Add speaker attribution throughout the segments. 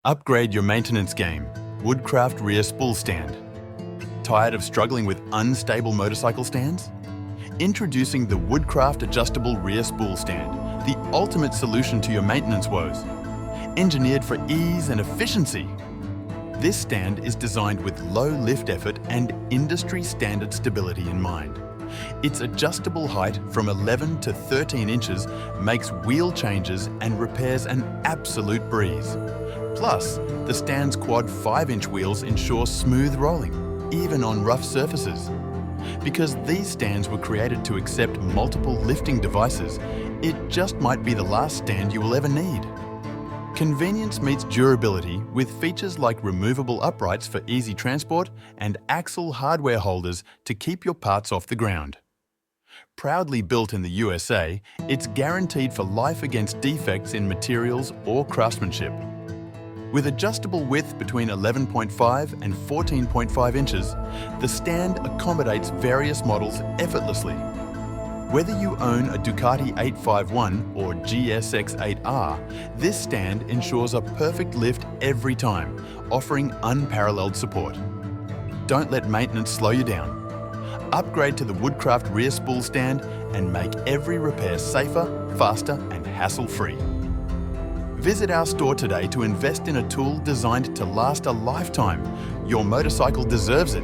Speaker 1: Upgrade your maintenance game. Woodcraft rear spool stand. Tired of struggling with unstable motorcycle stands? Introducing the Woodcraft adjustable rear spool stand, the ultimate solution to your maintenance woes. Engineered for ease and efficiency. This stand is designed with low lift effort and industry standard stability in mind. Its adjustable height from 11 to 13 inches makes wheel changes and repairs an absolute breeze. Plus, the stand's quad 5-inch wheels ensure smooth rolling, even on rough surfaces. Because these stands were created to accept multiple lifting devices, it just might be the last stand you will ever need. Convenience meets durability with features like removable uprights for easy transport and axle hardware holders to keep your parts off the ground. Proudly built in the USA, it's guaranteed for life against defects in materials or craftsmanship. With adjustable width between 11.5 and 14.5 inches, the stand accommodates various models effortlessly. Whether you own a Ducati 851 or GSX 8R, this stand ensures a perfect lift every time, offering unparalleled support. Don't let maintenance slow you down. Upgrade to the Woodcraft rear spool stand and make every repair safer, faster and hassle-free. Visit our store today to invest in a tool designed to last a lifetime. Your motorcycle deserves it.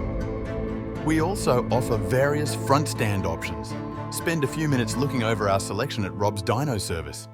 Speaker 1: We also offer various front stand options. Spend a few minutes looking over our selection at Rob's Dyno Service.